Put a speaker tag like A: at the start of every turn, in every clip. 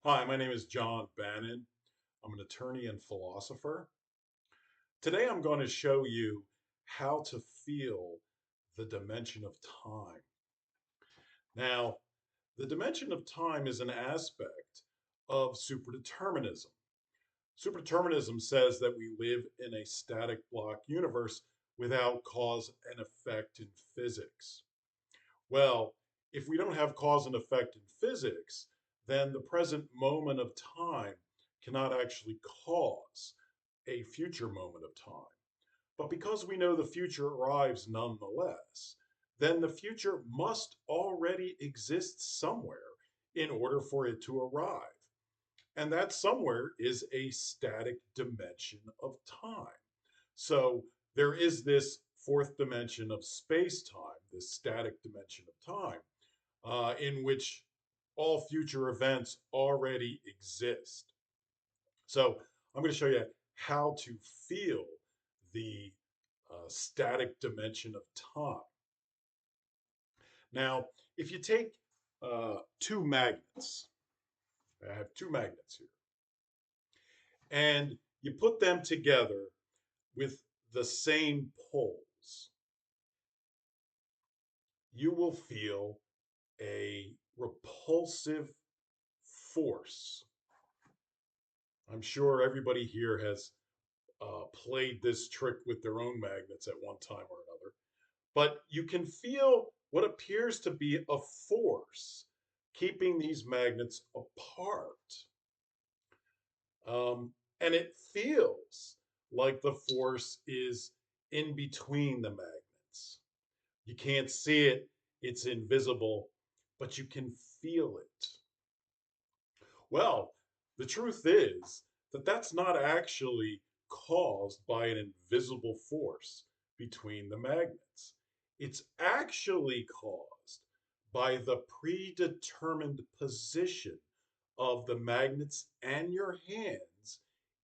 A: Hi, my name is John Bannon. I'm an attorney and philosopher. Today I'm going to show you how to feel the dimension of time. Now, the dimension of time is an aspect of superdeterminism. Superdeterminism says that we live in a static block universe without cause and effect in physics. Well, if we don't have cause and effect in physics, then the present moment of time cannot actually cause a future moment of time. But because we know the future arrives nonetheless, then the future must already exist somewhere in order for it to arrive. And that somewhere is a static dimension of time. So there is this fourth dimension of space time, this static dimension of time, in which all future events already exist. So I'm going to show you how to feel the static dimension of time. Now, if you take two magnets, I have two magnets here, and you put them together with the same poles, you will feel a repulsive force. I'm sure everybody here has played this trick with their own magnets at one time or another, but you can feel what appears to be a force keeping these magnets apart. And it feels like the force is in between the magnets. You can't see it, it's invisible, but you can feel it. Well, the truth is that that's not actually caused by an invisible force between the magnets. It's actually caused by the predetermined position of the magnets and your hands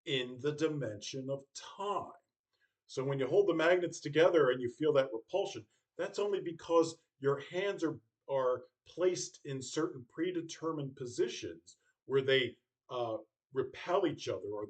A: in the dimension of time. So when you hold the magnets together and you feel that repulsion, that's only because your hands are placed in certain predetermined positions where they uh, repel each other, or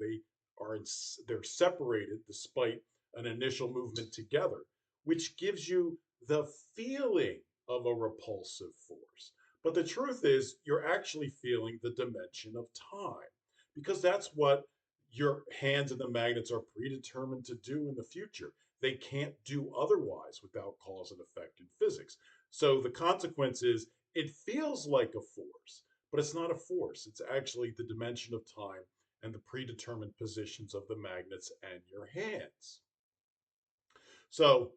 A: they're separated despite an initial movement together, which gives you the feeling of a repulsive force. But the truth is, you're actually feeling the dimension of time because that's what your hands and the magnets are predetermined to do in the future. They can't do otherwise without cause and effect in physics. So the consequence is it feels like a force, but it's not a force. It's actually the dimension of time and the predetermined positions of the magnets and your hands. So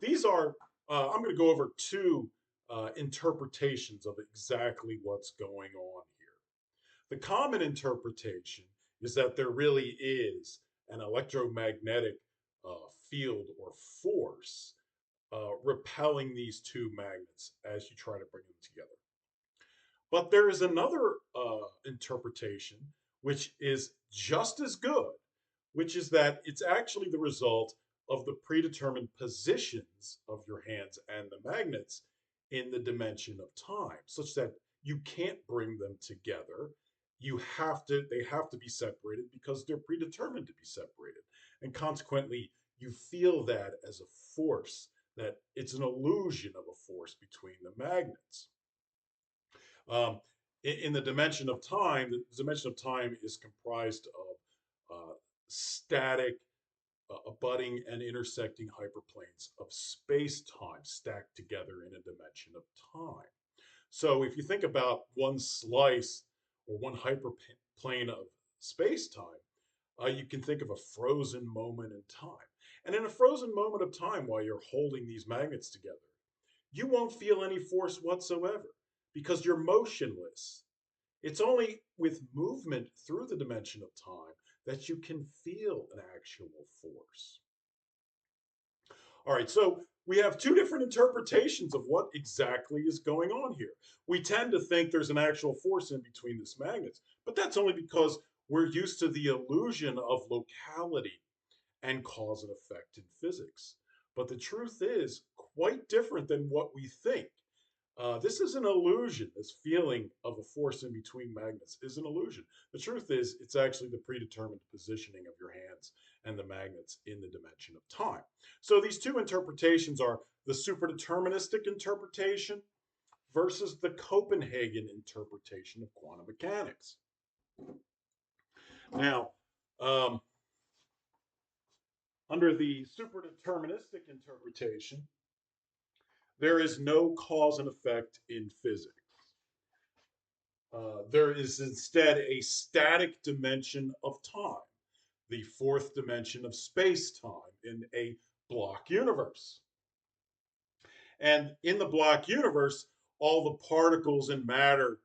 A: these are, I'm going to go over two interpretations of exactly what's going on here. The common interpretation is that there really is an electromagnetic field or force repelling these two magnets as you try to bring them together. But there is another interpretation which is just as good, which is that it's actually the result of the predetermined positions of your hands and the magnets in the dimension of time, such that you can't bring them together. They have to be separated because they're predetermined to be separated. And consequently, you feel that as a force, that it's an illusion of a force between the magnets. In the dimension of time, the dimension of time is comprised of static, abutting, and intersecting hyperplanes of space time stacked together in a dimension of time. So if you think about one slice or one hyperplane of space time, you can think of a frozen moment in time. And in a frozen moment of time, while you're holding these magnets together, you won't feel any force whatsoever because you're motionless. It's only with movement through the dimension of time that you can feel an actual force. All right, so we have two different interpretations of what exactly is going on here. We tend to think there's an actual force in between these magnets, but that's only because we're used to the illusion of locality and cause and effect in physics. But the truth is quite different than what we think. This is an illusion. This feeling of a force in between magnets is an illusion. The truth is, it's actually the predetermined positioning of your hands and the magnets in the dimension of time. So these two interpretations are the superdeterministic interpretation versus the Copenhagen interpretation of quantum mechanics. Now, um, under the superdeterministic interpretation, there is no cause and effect in physics. There is instead a static dimension of time, the fourth dimension of space time in a block universe. And in the block universe, all the particles and matter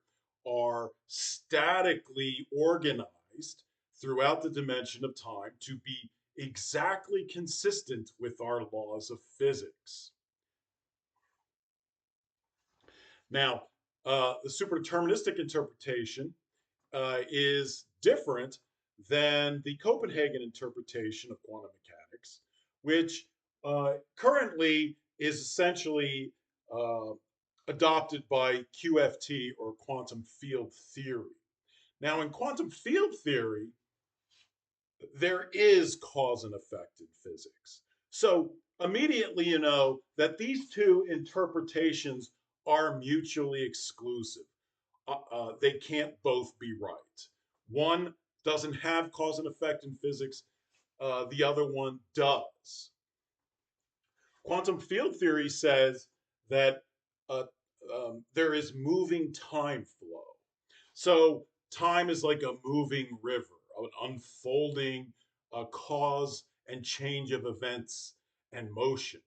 A: are statically organized throughout the dimension of time to be exactly consistent with our laws of physics. Now, the superdeterministic interpretation is different than the Copenhagen interpretation of quantum mechanics, which currently is essentially uh, adopted by QFT or quantum field theory. Now, in quantum field theory, there is cause and effect in physics. So immediately you know that these two interpretations are mutually exclusive. They can't both be right. One doesn't have cause and effect in physics, the other one does. Quantum field theory says that uh, there is moving time flow. So time is like a moving river, an unfolding cause and change of events and motion.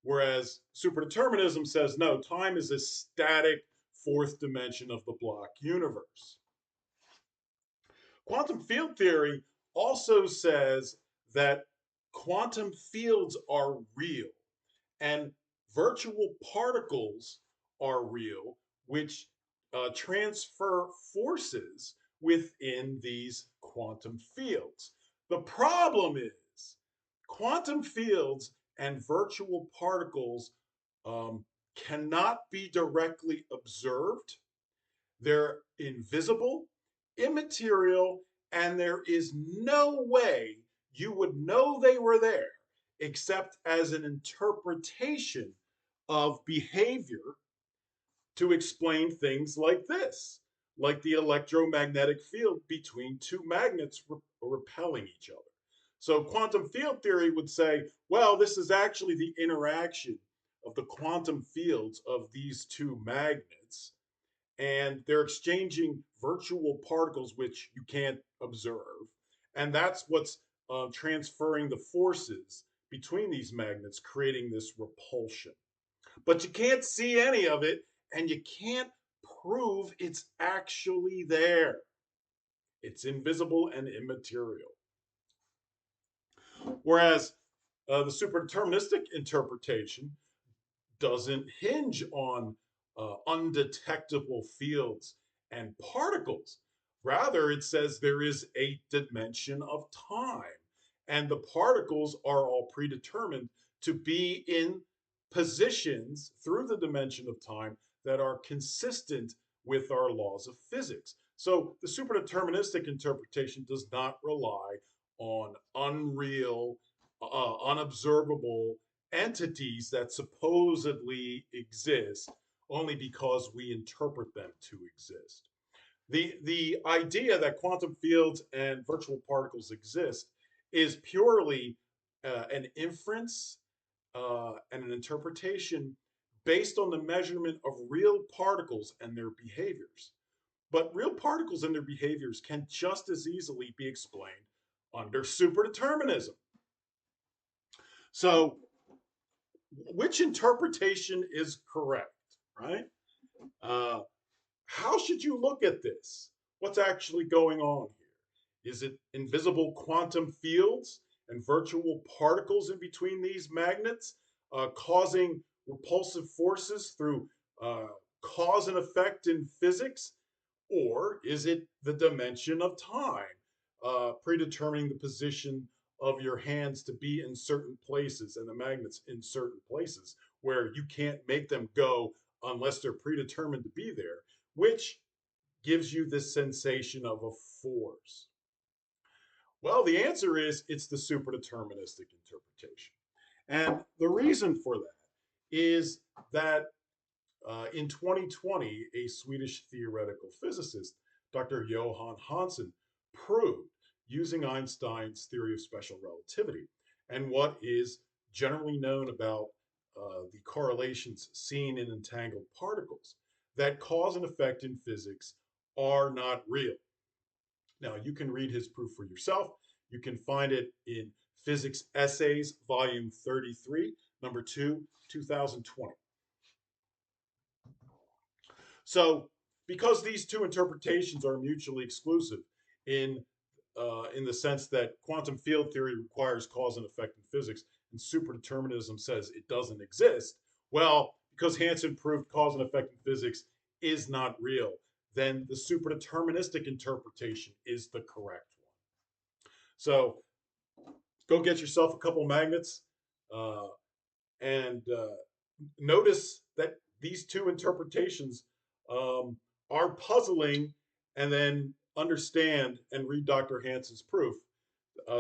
A: Whereas superdeterminism says no, time is a static fourth dimension of the block universe. Quantum field theory also says that quantum fields are real and virtual particles are real, which transfer forces within these quantum fields. The problem is quantum fields and virtual particles cannot be directly observed. They're invisible, immaterial, and there is no way you would know they were there except as an interpretation of behavior to explain things like this, like the electromagnetic field between two magnets repelling each other. So quantum field theory would say, well, this is actually the interaction of the quantum fields of these two magnets, and they're exchanging virtual particles which you can't observe. And that's what's transferring the forces between these magnets, creating this repulsion. But you can't see any of it, and you can't prove it's actually there. It's invisible and immaterial. Whereas the superdeterministic interpretation doesn't hinge on undetectable fields and particles. Rather, it says there is a dimension of time, and the particles are all predetermined to be in positions through the dimension of time that are consistent with our laws of physics. So the superdeterministic interpretation does not rely on unreal, unobservable entities that supposedly exist only because we interpret them to exist. The idea that quantum fields and virtual particles exist is purely an inference and an interpretation based on the measurement of real particles and their behaviors. But real particles and their behaviors can just as easily be explained under superdeterminism. So which interpretation is correct, right? Uh, how should you look at this? What's actually going on here? Is it invisible quantum fields and virtual particles in between these magnets causing repulsive forces through cause and effect in physics? Or is it the dimension of time, predetermining the position of your hands to be in certain places and the magnets in certain places where you can't make them go unless they're predetermined to be there, which gives you this sensation of a force? Well, the answer is it's the superdeterministic interpretation. And the reason for that is that in 2020, a Swedish theoretical physicist, Dr. Johan Hansen, proved using Einstein's theory of special relativity and what is generally known about the correlations seen in entangled particles that cause and effect in physics are not real. Now, you can read his proof for yourself. You can find it in Physics Essays, Volume 33, number 2, 2020. So, because these two interpretations are mutually exclusive in the sense that quantum field theory requires cause and effect in physics, and superdeterminism says it doesn't exist. Well, because Hansen proved cause and effect in physics is not real, then the superdeterministic interpretation is the correct one. So, go get yourself a couple magnets uh, and notice that these two interpretations um, are puzzling, and then understand and read Dr. Hansen's proof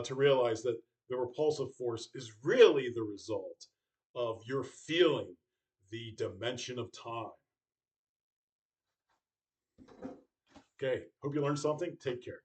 A: to realize that the repulsive force is really the result of your feeling the dimension of time. Okay, hope you learned something. Take care.